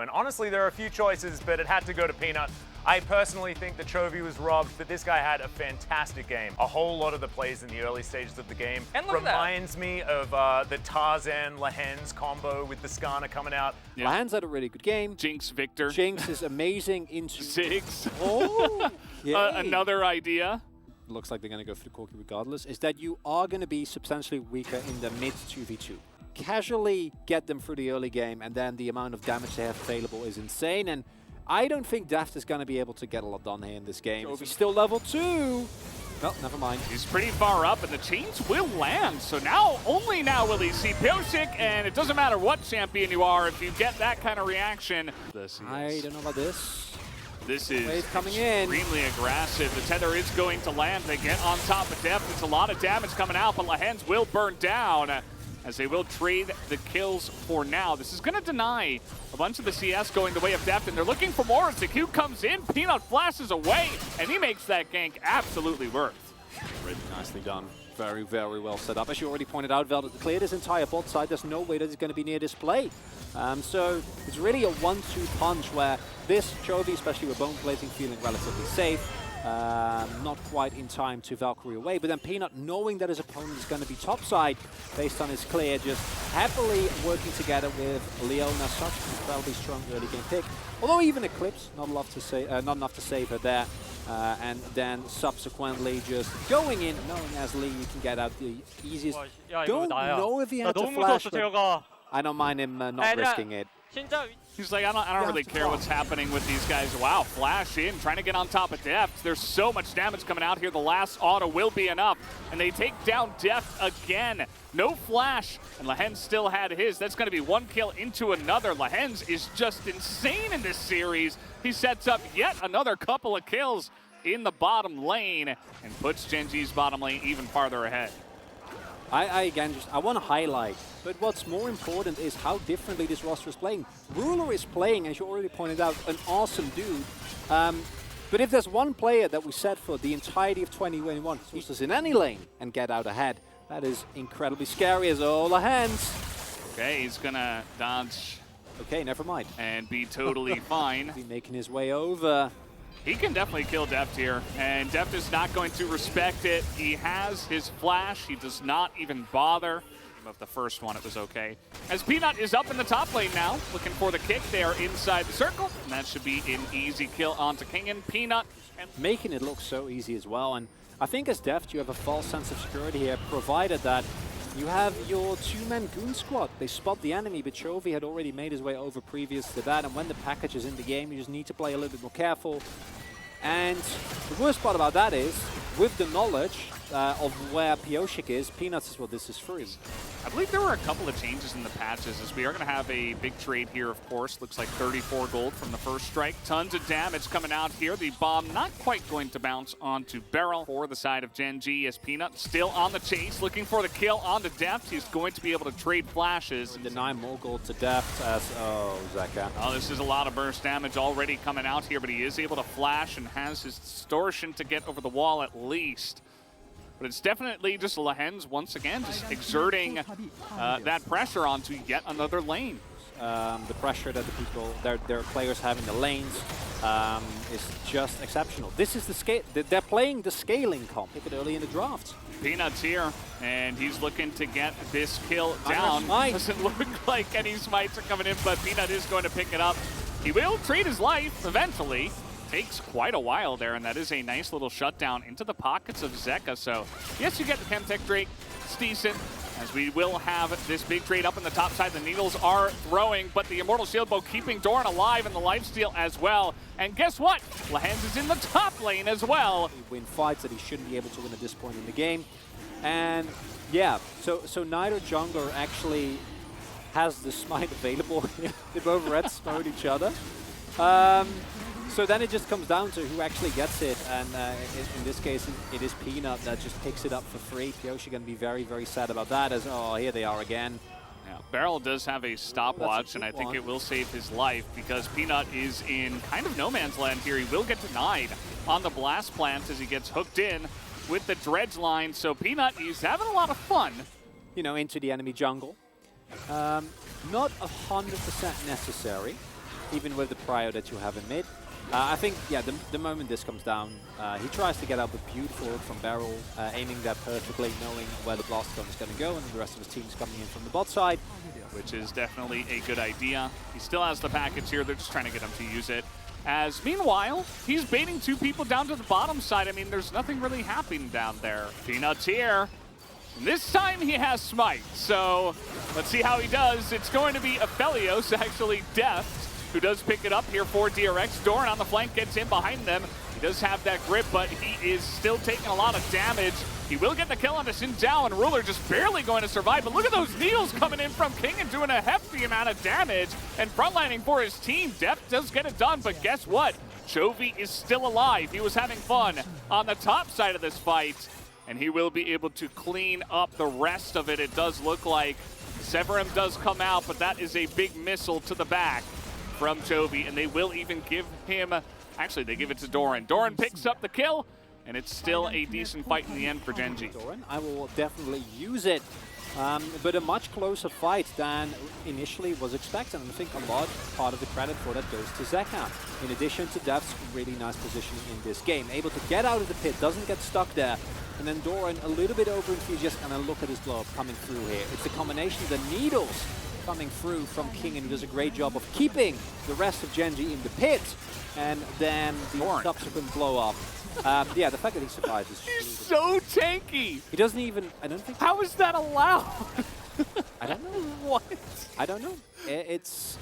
And honestly, there are a few choices, but it had to go to Peanut. I personally think that Chovy was robbed, but this guy had a fantastic game. A whole lot of the plays in the early stages of the game reminds me of the Tarzan Lahens combo with the Skana coming out. Yeah. Lahens had a really good game. Jinx Victor. Jinx is amazing into Ziggs. Oh, yeah. Another idea. Looks like they're going to go for the Corki regardless, is that you are going to be substantially weaker in the mid 2v2. Casually get them through the early game, and then the amount of damage they have available is insane. And I don't think Deft is going to be able to get a lot done here in this game. He's still level 2. Well, never mind. He's pretty far up, and the chains will land. So now, only now will he see Pyosik, and it doesn't matter what champion you are, if you get that kind of reaction. I don't know about this. This is Wave coming in. Extremely aggressive. The tether is going to land. They get on top of Deft. It's a lot of damage coming out, but Lahens will burn down, as they will trade the kills for now. This is going to deny a bunch of the CS going the way of Deft, and they're looking for more as the Q comes in. Peanut flashes away, and he makes that gank absolutely worth. Really nicely done. Very, very well set up. As you already pointed out, Veldet cleared his entire bot side. There's no way that he's going to be near this play. So it's really a 1-2 punch where this Chovy, especially with bone plating, feeling relatively safe. Not quite in time to Valkyrie away, but then Peanut, knowing that his opponent is going to be topside based on his clear, just happily working together with Leona. Such an incredibly strong early game pick. Although even Eclipse, not enough to save her there. And then subsequently just going in, knowing as Lee you can get out the easiest. Don't know if he had to flash, but I don't mind him not risking it. He's like, I don't really care what's happening with these guys. Wow, flash in, trying to get on top of Deft. There's so much damage coming out here. The last auto will be enough. And they take down Deft again. No flash, and Lahens still had his. That's going to be one kill into another. Lahens is just insane in this series. He sets up yet another couple of kills in the bottom lane and puts Gen G's bottom lane even farther ahead. I want to highlight, but what's more important is how differently this roster is playing. Ruler is playing, as you already pointed out, an awesome dude. But if there's one player that we set for the entirety of 2021 who is in any lane and get out ahead, that is incredibly scary as all the hands. Okay, he's gonna dodge. Okay, never mind. And be totally fine. Be making his way over. He can definitely kill Deft here, and Deft is not going to respect it. He has his flash. He does not even bother. Of the first one, it was okay. As Peanut is up in the top lane now, looking for the kick. They are inside the circle, and that should be an easy kill onto Kingen. Peanut. And making it look so easy as well, and I think as Deft, you have a false sense of security here, provided that you have your two-man goon squad. They spot the enemy, but Chovy had already made his way over previous to that, and when the package is in the game, you just need to play a little bit more careful. And the worst part about that is, with the knowledge of where Pyosik is, Peanut says, well, this is free. I believe there were a couple of changes in the patches, as we are going to have a big trade here, of course. Looks like 34 gold from the first strike. Tons of damage coming out here. The bomb not quite going to bounce onto Beryl for the side of Gen G, as Peanut still on the chase, looking for the kill onto Deft. He's going to be able to trade flashes. Deny more gold to Deft as, Zeka. Oh, this is a lot of burst damage already coming out here, but he is able to flash and has his distortion to get over the wall at least. But it's definitely just Lahens once again just exerting that pressure onto yet another lane. The pressure that the people, their players have in the lanes is just exceptional. This is the scale. They're playing the scaling comp. Pick it early in the draft. Peanut's here, and he's looking to get this kill down. Doesn't look like any smites are coming in, but Peanut is going to pick it up. He will trade his life eventually. Takes quite a while there, and that is a nice little shutdown into the pockets of Zeka. So, yes, you get the Chemtech Drake. It's decent, as we will have this big trade up in the top side. The needles are throwing, but the Immortal Shield Bow keeping Doran alive in the lifesteal as well. And guess what? Lahens is in the top lane as well. He win fights that he shouldn't be able to win at this point in the game. And, yeah, so neither jungler actually has the smite available. They both red smote each other. So then it just comes down to who actually gets it, and in this case it is Peanut that just picks it up for free. Pyosik going to be very, very sad about that, as, oh, here they are again. Yeah, Beryl does have a stopwatch, and I think it will save his life, because Peanut is in kind of no man's land here. He will get denied on the blast plant as he gets hooked in with the dredge line, so Peanut is having a lot of fun. You know, into the enemy jungle. Not 100% necessary. even with the prio that you have in mid. I think, yeah, the moment this comes down, he tries to get out a beautiful ult from Barrel, aiming that perfectly, knowing where the blast gun is going to go, and the rest of his team's coming in from the bot side. Which is definitely a good idea. He still has the package here. They're just trying to get him to use it. As meanwhile, he's baiting 2 people down to the bottom side. I mean, there's nothing really happening down there. Peanut's here. And this time he has Smite. So let's see how he does. It's going to be Aphelios, actually Deft, who does pick it up here for DRX. Doran on the flank gets in behind them. He does have that grip, but he is still taking a lot of damage. He will get the kill on the Xin Zhao, and Ruler just barely going to survive. But look at those needles coming in from King and doing a hefty amount of damage. And frontlining for his team. Deft does get it done, but guess what? Chovy is still alive. He was having fun on the top side of this fight, and he will be able to clean up the rest of it. It does look like Severum does come out, but that is a big missile to the back from Chovy, and they will even give him, actually they give it to Doran. Doran picks up the kill, and it's still a decent fight in the end for Gen G. Doran, I will definitely use it, but a much closer fight than initially was expected, and I think a large part of the credit for that goes to Zeka. In addition to Deft's really nice positioning in this game, able to get out of the pit, doesn't get stuck there, and then Doran a little bit over-enthusiastic, and then look at his blow coming through here. It's the combination of the needles coming through from King, and he does a great job of keeping the rest of Gen G in the pit, and then the subsequent blow-up. Yeah, the fact that he survives is He's so tanky! He doesn't even, I don't think... How is that allowed? I don't know. What? I don't know. It's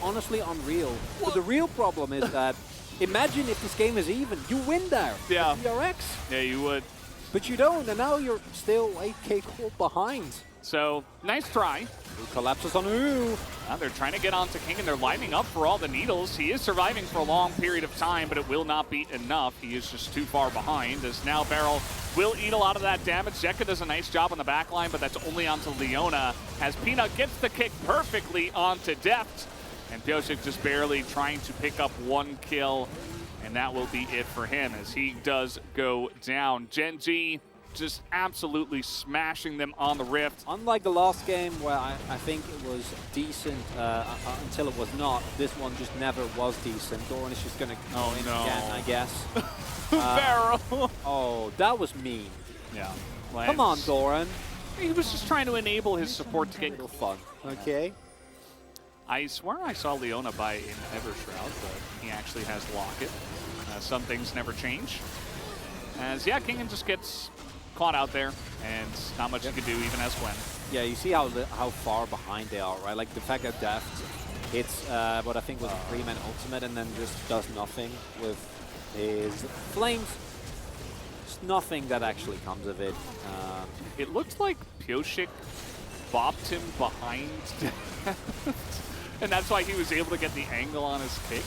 honestly unreal. But the real problem is that, imagine if this game is even, you win there. Yeah. DRX. Yeah, you would. But you don't, and now you're still 8k core behind. So, nice try. Who collapses on who? Now they're trying to get onto King, and they're lining up for all the needles. He is surviving for a long period of time, but it will not be enough. He is just too far behind, as now Barrel will eat a lot of that damage. Zeka does a nice job on the back line, but that's only onto Leona, as Peanut gets the kick perfectly onto Deft, and Pyosik just barely trying to pick up 1 kill, and that will be it for him, as he does go down. Gen G just absolutely smashing them on the Rift. Unlike the last game where I think it was decent until it was not, this one just never was decent. Doran is just going to go in again, I guess. Barrel! Oh, that was mean. Yeah. Come on, Doran. He was just trying to enable his support to get fun. Okay. I swear I saw Leona buy in Evershroud, but he actually has Locket. Some things never change. As, yeah, King just gets caught out there, and not much you can do even as when. Yeah, you see how far behind they are, right? Like the fact that Deft hits what I think was a 3-man ultimate and then just does nothing with his flames. There's nothing that actually comes of it. It looked like Pyosik bopped him behind and that's why he was able to get the angle on his kick.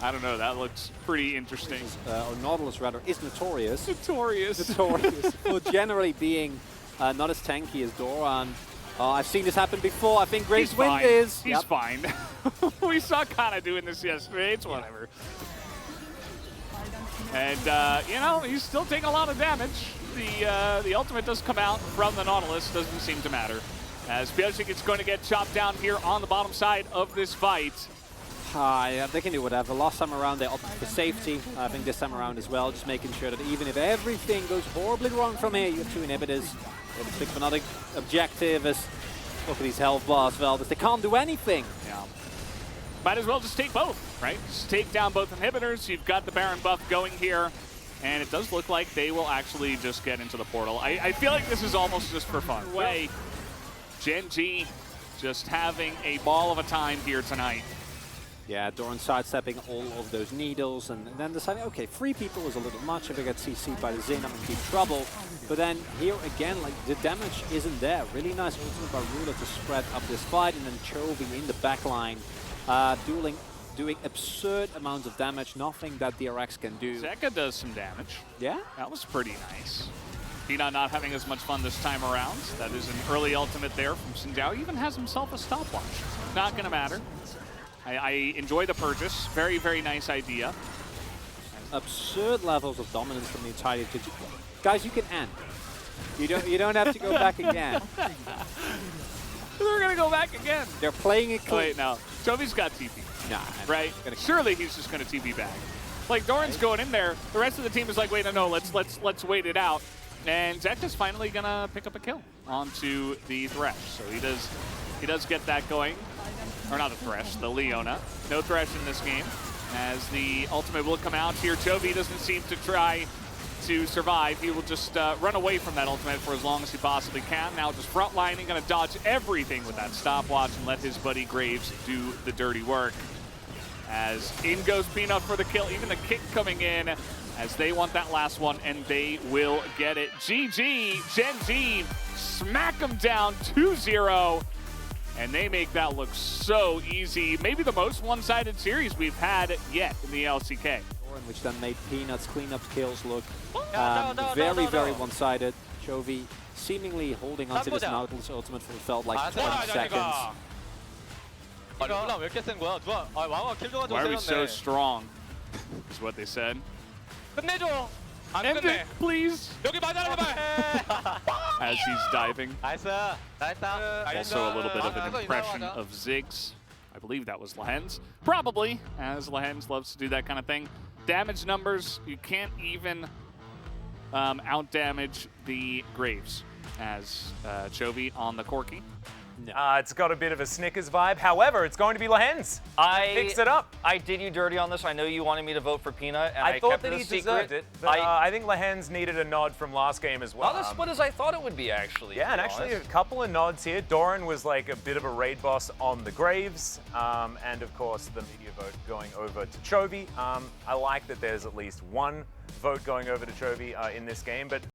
I don't know, that looks pretty interesting. Or Nautilus, rather, is notorious. Notorious for generally being not as tanky as Doran. I've seen this happen before. I think Grace Wind is... He's fine. We saw Kana doing this yesterday. It's whatever. And, you know, he's still taking a lot of damage. The ultimate does come out from the Nautilus. Doesn't seem to matter. As Pyosik is going to get chopped down here on the bottom side of this fight. Yeah, they can do whatever. Last time around they opted for safety. I think this time around as well, just making sure that even if everything goes horribly wrong from here, you have 2 inhibitors. They have to pick up another objective. As look at these health bars, Veldis. They can't do anything. Yeah. Might as well just take both, right? Just take down both inhibitors. You've got the Baron buff going here. And it does look like they will actually just get into the portal. I feel like this is almost just for fun. Way. Gen G just having a ball of a time here tonight. Yeah, Doran sidestepping all of those needles and then deciding, okay, 3 people is a little much. If I get CC'd by the Xin, I'm in deep trouble. But then here again, like, the damage isn't there. Really nice ultimate by Ruler to spread up this fight, and then Chovy in the backline, doing absurd amounts of damage, nothing that DRX can do. Zeka does some damage. Yeah? That was pretty nice. Peanut not having as much fun this time around. That is an early ultimate there from Xin Zhao. He even has himself a stopwatch. Not going to matter. I enjoy the purchase. Very, very nice idea. Absurd levels of dominance from the entirety of the guys, you can end. You don't have to go back again. They're going to go back again. They're playing it clean. Wait, no. Chovy's got TP. Nah, right? Surely he's just going to TP back. Like, Doran's going in there. The rest of the team is like, wait, no, let's wait it out. And Zek is finally going to pick up a kill onto the Thresh. So he does get that going. Or not the Thresh, the Leona. No Thresh in this game, as the ultimate will come out here. Chovy doesn't seem to try to survive. He will just run away from that ultimate for as long as he possibly can. Now just frontlining, going to dodge everything with that stopwatch and let his buddy Graves do the dirty work. As in goes Peanut for the kill, even the kick coming in, as they want that last one, and they will get it. GG, Gen G, smack them down 2-0. And they make that look so easy. Maybe the most one-sided series we've had yet in the LCK. Which then made Peanut's cleanup kills look very one-sided. Chovy seemingly holding onto this Nautilus ultimate for felt like 20 seconds. Why are we so strong? Is what they said. End it, please. As he's diving. Also a little bit of an impression of Ziggs. I believe that was Lehens. Probably, as Lehens loves to do that kind of thing. Damage numbers, you can't even out-damage the Graves, as Chovy on the Corki. It's got a bit of a Snickers vibe. However, it's going to be Lehens. Picks it up. I did you dirty on this. I know you wanted me to vote for Peanut, and I thought kept that it a he secret. deserved it. But, I think Lehens needed a nod from last game as well. Not as split as I thought it would be, actually. Yeah, and actually a couple of nods here. Doran was like a bit of a raid boss on the Graves, and of course the media vote going over to Chovy. I like that there's at least one vote going over to Chovy in this game, but